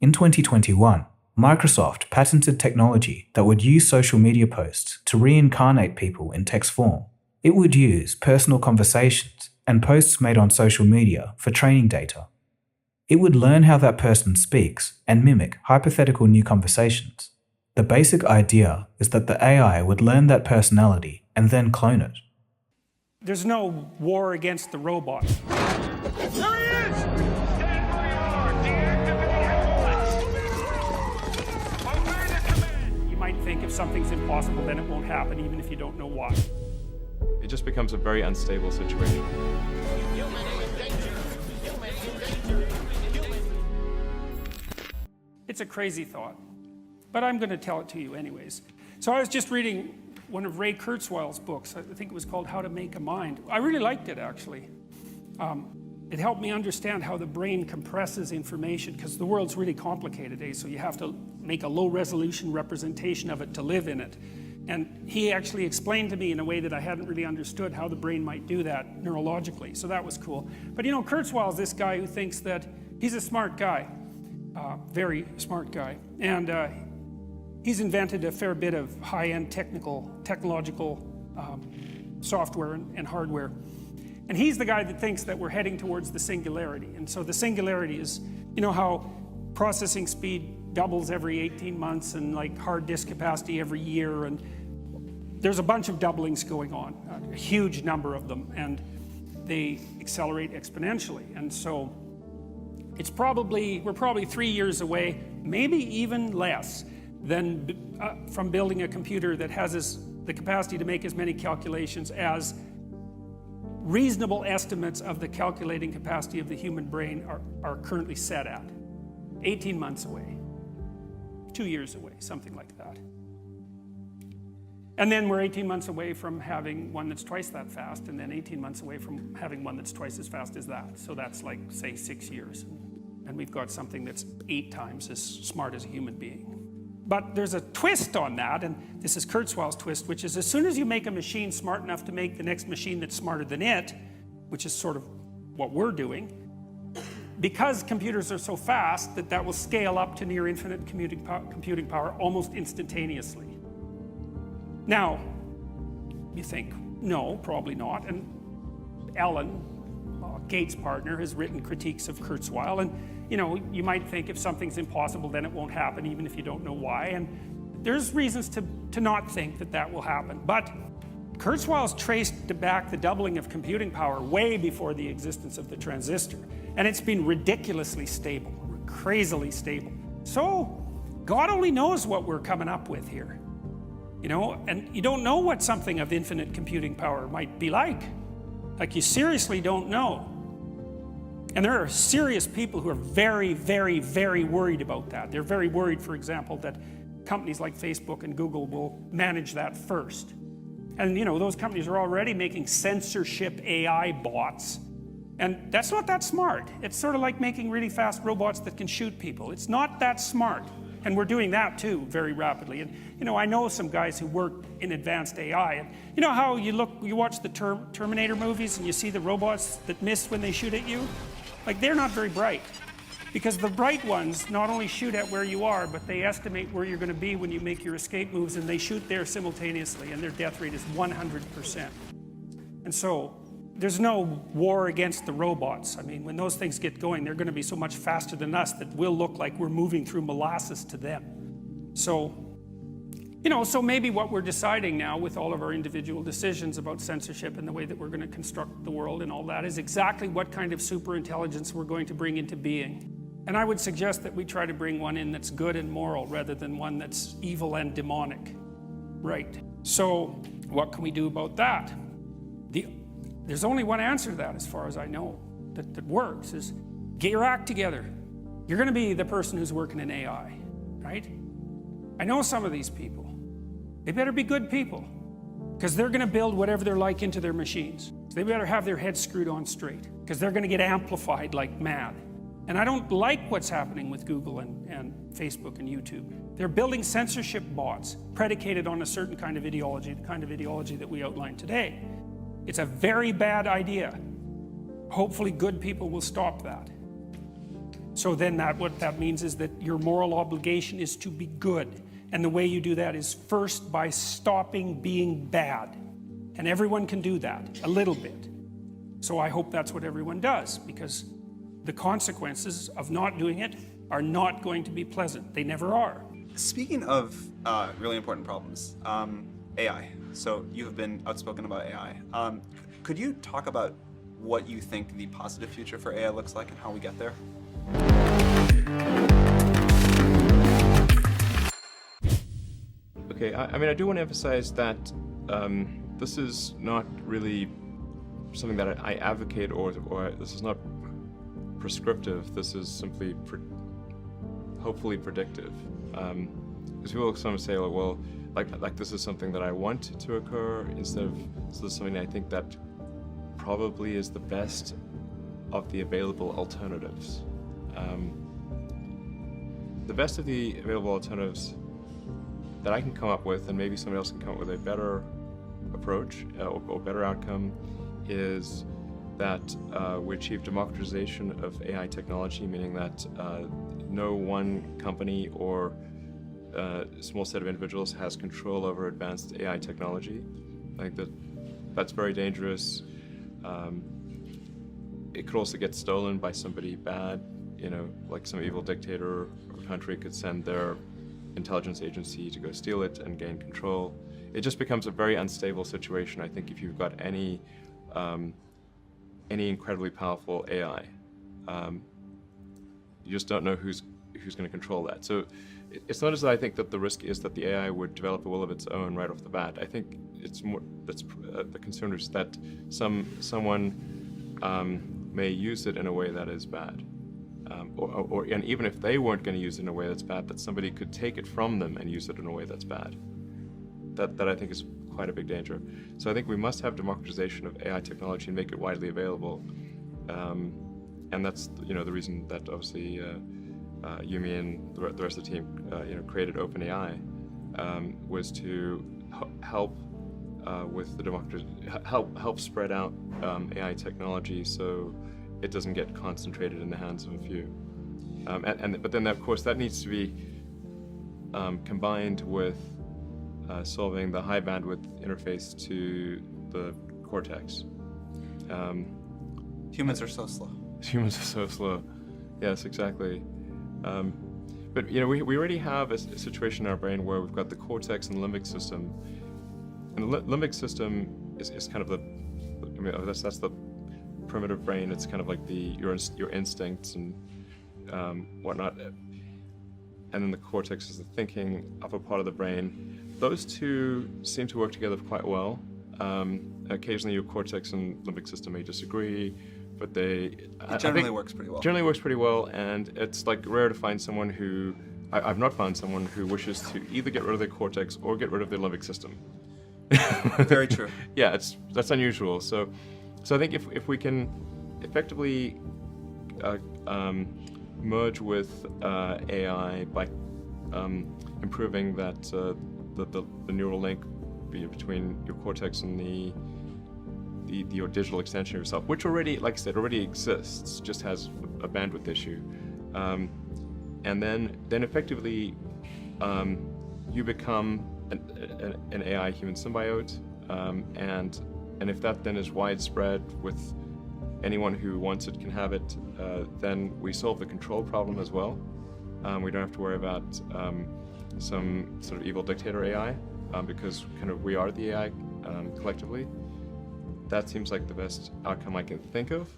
In 2021, Microsoft patented technology that would use social media posts to reincarnate people in text form. It would use personal conversations and posts made on social media for training data. It would learn how that person speaks and mimic hypothetical new conversations. The basic idea is that the AI would learn that personality and then clone it. There's no war against the robots. There he is! Stand where you are. Deactivate all. Obey the command. You might think if something's impossible, then it won't happen, even if you don't know why. It just becomes a very unstable situation. Human in danger. Human in danger. Human. It's a crazy thought, but I'm going to tell it to you anyways. So I was just reading one of Ray Kurzweil's books. I think it was called How to Make a Mind. I really liked it, actually. It helped me understand how the brain compresses information, because the world's really complicated, so you have to make a low-resolution representation of it to live in it. And he actually explained to me in a way that I hadn't really understood how the brain might do that neurologically, so that was cool. But you know, Kurzweil's this guy who thinks that he's a smart guy, very smart guy, and he's invented a fair bit of high-end technological software and hardware. And he's the guy that thinks that we're heading towards the singularity. And so the singularity is, you know how processing speed doubles every 18 months and like hard disk capacity every year, and there's a bunch of doublings going on, a huge number of them, and they accelerate exponentially. And so we're probably 3 years away, maybe even less, than from building a computer that has the capacity to make as many calculations as reasonable estimates of the calculating capacity of the human brain are currently set at. 18 months away, 2 years away, something like that. And then we're 18 months away from having one that's twice that fast, and then 18 months away from having one that's twice as fast as that. So that's like, say, 6 years. And we've got something that's 8 times as smart as a human being. But there's a twist on that, and this is Kurzweil's twist, which is as soon as you make a machine smart enough to make the next machine that's smarter than it, which is sort of what we're doing, because computers are so fast that will scale up to near infinite computing power almost instantaneously. Now, you think, no, probably not, and Ellen, Gates' partner, has written critiques of Kurzweil, and you know, you might think if something's impossible, then it won't happen, even if you don't know why. And there's reasons to not think that that will happen. But Kurzweil's traced back the doubling of computing power way before the existence of the transistor. And it's been ridiculously stable, crazily stable. So God only knows what we're coming up with here. You know, and you don't know what something of infinite computing power might be like. Like, you seriously don't know. And there are serious people who are very, very, very worried about that. They're very worried, for example, that companies like Facebook and Google will manage that first. And you know, those companies are already making censorship AI bots. And that's not that smart. It's sort of like making really fast robots that can shoot people. It's not that smart. And we're doing that too, very rapidly. And you know, I know some guys who work in advanced AI. And you know how you watch the Terminator movies and you see the robots that miss when they shoot at you? Like, they're not very bright, because the bright ones not only shoot at where you are, but they estimate where you're going to be when you make your escape moves, and they shoot there simultaneously, and their death rate is 100%. And so there's no war against the robots. I mean, when those things get going, they're going to be so much faster than us that we'll look like we're moving through molasses to them. So, you know, so maybe what we're deciding now with all of our individual decisions about censorship and the way that we're going to construct the world and all that is exactly what kind of super intelligence we're going to bring into being. And I would suggest that we try to bring one in that's good and moral rather than one that's evil and demonic. Right. So what can we do about that? There's only one answer to that, as far as I know, that works, is get your act together. You're going to be the person who's working in AI, right? I know some of these people. They better be good people, because they're going to build whatever they're like into their machines. So they better have their heads screwed on straight, because they're going to get amplified like mad. And I don't like what's happening with Google and Facebook and YouTube. They're building censorship bots predicated on a certain kind of ideology, the kind of ideology that we outlined today. It's a very bad idea. Hopefully good people will stop that. So then what that means is that your moral obligation is to be good. And the way you do that is first by stopping being bad. And everyone can do that, a little bit. So I hope that's what everyone does, because the consequences of not doing it are not going to be pleasant. They never are. Speaking of really important problems, AI. So you have been outspoken about AI. Could you talk about what you think the positive future for AI looks like and how we get there? Okay, I mean, I do want to emphasize that this is not really something that I advocate, or this is not prescriptive. This is simply hopefully predictive. Because people sometimes say, well, like this is something that I want to occur, instead of this is something I think that probably is the best of the available alternatives. The best of the available alternatives that I can come up with, and maybe somebody else can come up with a better approach or better outcome, is that we achieve democratization of AI technology, meaning that no one company or small set of individuals has control over advanced AI technology. I think that's very dangerous. It could also get stolen by somebody bad, like some evil dictator or country could send their intelligence agency to go steal it and gain control. It just becomes a very unstable situation, I think, if you've got any incredibly powerful AI. You just don't know who's going to control that. So it's not as though I think that the risk is that the AI would develop a will of its own right off the bat. I think it's more that's the concern is that someone may use it in a way that is bad, and even if they weren't going to use it in a way that's bad, that somebody could take it from them and use it in a way that's bad. That I think is quite a big danger. So I think we must have democratization of AI technology and make it widely available, and that's the reason that obviously Yumi and the rest of the team created OpenAI, was to help with the help spread out AI technology so it doesn't get concentrated in the hands of a few. But then of course that needs to be combined with solving the high bandwidth interface to the cortex. Humans are so slow. Humans are so slow. Yes, exactly. But we already have a situation in our brain where we've got the cortex and the limbic system. And the limbic system is kind of that's the primitive brain. It's kind of like your instincts and whatnot. And then the cortex is the thinking upper part of the brain. Those two seem to work together quite well. Occasionally your cortex and limbic system may disagree, but it generally works pretty well. Generally works pretty well, and it's like rare to find someone who, I've not found someone who wishes to either get rid of their cortex or get rid of their limbic system. Very true. Yeah, that's unusual. So I think if we can effectively merge with AI by improving that the neural link between your cortex and your digital extension of yourself, which already, like I said, already exists, just has a bandwidth issue, and then effectively you become an AI human symbiote, and if that then is widespread with anyone who wants it can have it, then we solve the control problem as well. We don't have to worry about some sort of evil dictator AI, because kind of we are the AI collectively. That seems like the best outcome I can think of.